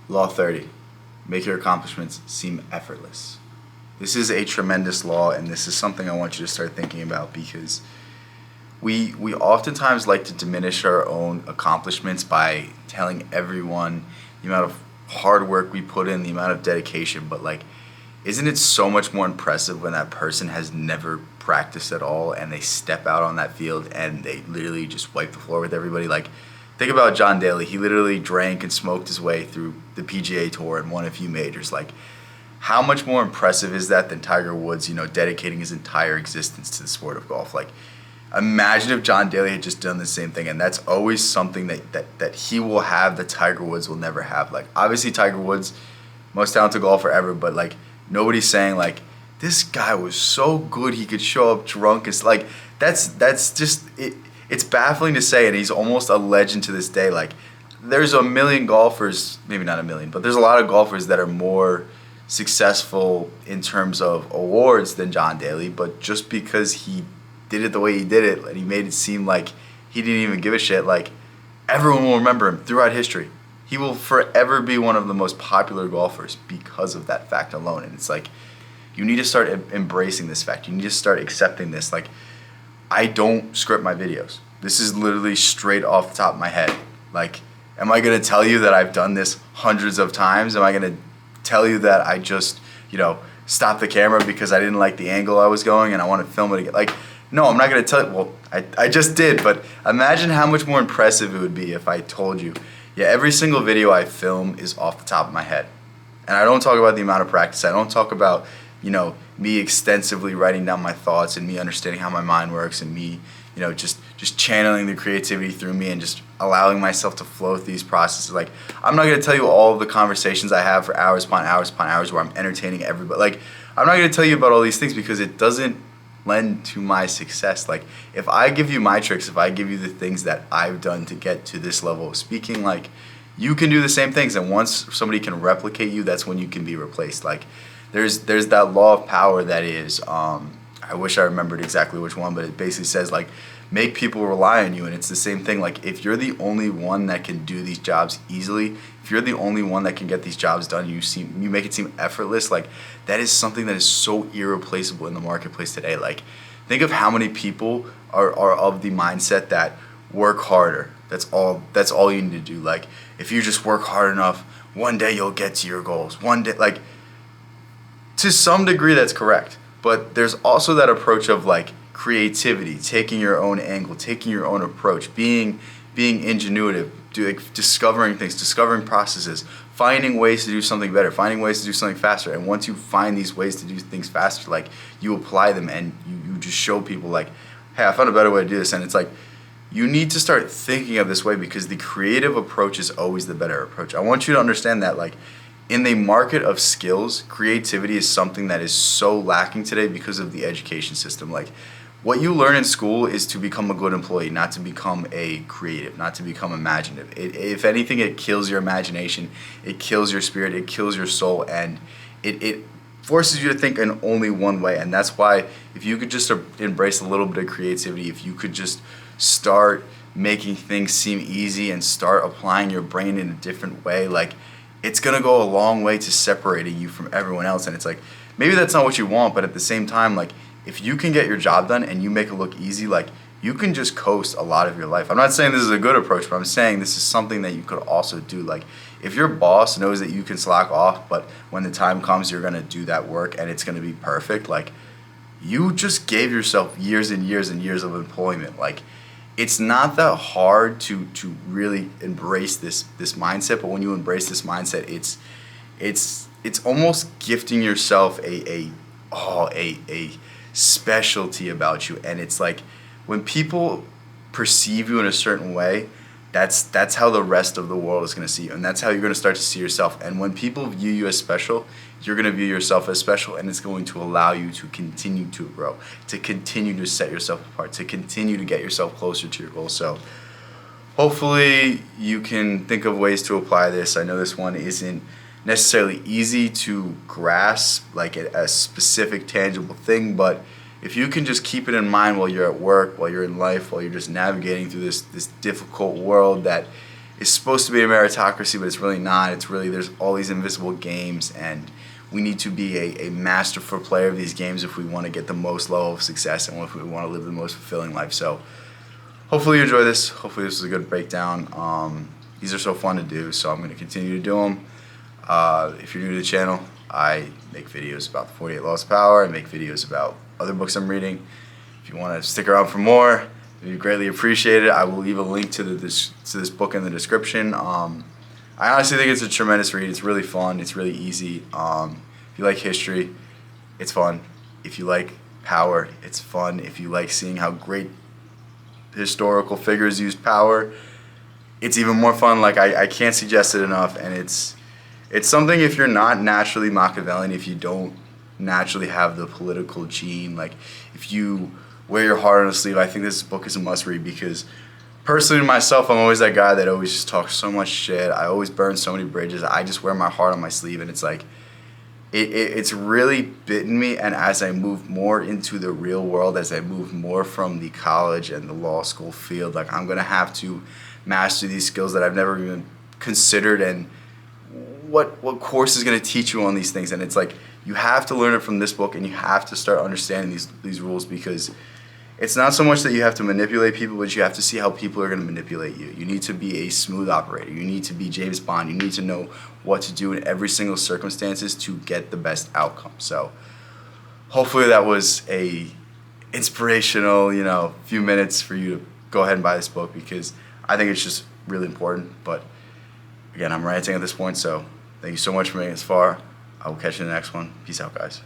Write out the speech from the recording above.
Law 30. Make your accomplishments seem effortless. This is a tremendous law, and this is something I want you to start thinking about because we oftentimes like to diminish our own accomplishments by telling everyone the amount of hard work we put in, the amount of dedication, but like, isn't it so much more impressive when that person has never practiced at all and they step out on that field and they literally just wipe the floor with everybody? Like, think about John Daly. He literally drank and smoked his way through the PGA Tour and won a few majors. Like, how much more impressive is that than Tiger Woods, dedicating his entire existence to the sport of golf? Like, imagine if John Daly had just done the same thing, and that's always something that he will have that Tiger Woods will never have. Like, obviously Tiger Woods, most talented golfer ever, but like, nobody's saying like, this guy was so good he could show up drunk. It's like, that's just it. It's baffling to say, and he's almost a legend to this day. Like, there's a million golfers, maybe not a million, but there's a lot of golfers that are more successful in terms of awards than John Daly, but just because he did it the way he did it and he made it seem like he didn't even give a shit, like, everyone will remember him throughout history. He will forever be one of the most popular golfers because of that fact alone. And it's like, you need to start embracing this fact. You need to start accepting this. Like, I don't script my videos. This is literally straight off the top of my head. Like, am I going to tell you that I've done this hundreds of times? Am I going to tell you that I just, stopped the camera because I didn't like the angle I was going and I want to film it again? Like, no, I'm not going to tell you. Well, I just did, but imagine how much more impressive it would be if I told you, yeah, every single video I film is off the top of my head. And I don't talk about the amount of practice. I don't talk about, me extensively writing down my thoughts and me understanding how my mind works and me, just channeling the creativity through me and just allowing myself to flow through these processes. Like, I'm not going to tell you all of the conversations I have for hours upon hours upon hours where I'm entertaining everybody. Like, I'm not going to tell you about all these things because it doesn't lend to my success. Like, if I give you my tricks, if I give you the things that I've done to get to this level of speaking, like, you can do the same things. And once somebody can replicate you, that's when you can be replaced. Like, there's that law of power that is, I wish I remembered exactly which one, but it basically says, like, make people rely on you. And it's the same thing. Like, if you're the only one that can do these jobs easily, if you're the only one that can get these jobs done, you make it seem effortless. Like, that is something that is so irreplaceable in the marketplace today. Like, think of how many people are of the mindset that work harder. That's all you need to do. Like, if you just work hard enough, one day you'll get to your goals. One day, like, to some degree that's correct. But there's also that approach of, like, creativity, taking your own angle, taking your own approach, being ingenuitive, discovering things, discovering processes, finding ways to do something better, finding ways to do something faster. And once you find these ways to do things faster, like, you apply them and you just show people, like, hey, I found a better way to do this. And it's like, you need to start thinking of this way because the creative approach is always the better approach. I want you to understand that, like, in the market of skills, creativity is something that is so lacking today because of the education system. Like, what you learn in school is to become a good employee, not to become a creative, not to become imaginative. If anything, it kills your imagination, it kills your spirit, it kills your soul, and it forces you to think in only one way. And that's why if you could just embrace a little bit of creativity, if you could just start making things seem easy and start applying your brain in a different way, like, it's going to go a long way to separating you from everyone else. And it's like, maybe that's not what you want, but at the same time, like, if you can get your job done and you make it look easy, like, you can just coast a lot of your life. I'm not saying this is a good approach, but I'm saying this is something that you could also do. Like, if your boss knows that you can slack off, but when the time comes, you're going to do that work and it's going to be perfect, like, you just gave yourself years and years and years of employment. Like, it's not that hard to really embrace this mindset, but when you embrace this mindset, it's almost gifting yourself a specialty about you. And it's like, when people perceive you in a certain way, that's how the rest of the world is going to see you, and that's how you're going to start to see yourself. And when people view you as special, you're going to view yourself as special, and it's going to allow you to continue to grow, to continue to set yourself apart, to continue to get yourself closer to your goals. So hopefully you can think of ways to apply this. I know this one isn't necessarily easy to grasp, like a specific tangible thing, but if you can just keep it in mind while you're at work, while you're in life, while you're just navigating through this difficult world that is supposed to be a meritocracy, but it's really not. It's really, there's all these invisible games, and we need to be a masterful player of these games if we want to get the most level of success and if we want to live the most fulfilling life. So hopefully you enjoy this. Hopefully this was a good breakdown. These are so fun to do, so I'm going to continue to do them. If you're new to the channel, I make videos about the 48 Laws of Power. I make videos about other books I'm reading. If you want to stick around for more, it'd be greatly appreciated. I will leave a link to this book in the description. I honestly think it's a tremendous read. It's really fun. It's really easy. If you like history, it's fun. If you like power, it's fun. If you like seeing how great historical figures use power, it's even more fun. Like, I can't suggest it enough. And it's something, if you're not naturally Machiavellian, if you don't naturally have the political gene, like if you wear your heart on a sleeve, I think this book is a must read, because personally myself, I'm always that guy that always just talks so much shit. I always burn so many bridges. I just wear my heart on my sleeve, and it's like, it's really bitten me. And as I move more into the real world, as I move more from the college and the law school field, like, I'm gonna have to master these skills that I've never even considered, and what course is going to teach you on these things. And it's like, you have to learn it from this book, and you have to start understanding these rules, because it's not so much that you have to manipulate people, but you have to see how people are going to manipulate you. You need to be a smooth operator. You need to be James Bond. You need to know what to do in every single circumstances to get the best outcome. So hopefully that was a inspirational, few minutes for you to go ahead and buy this book, because I think it's just really important. But again, I'm ranting at this point, so thank you so much for making it this far. I will catch you in the next one. Peace out, guys.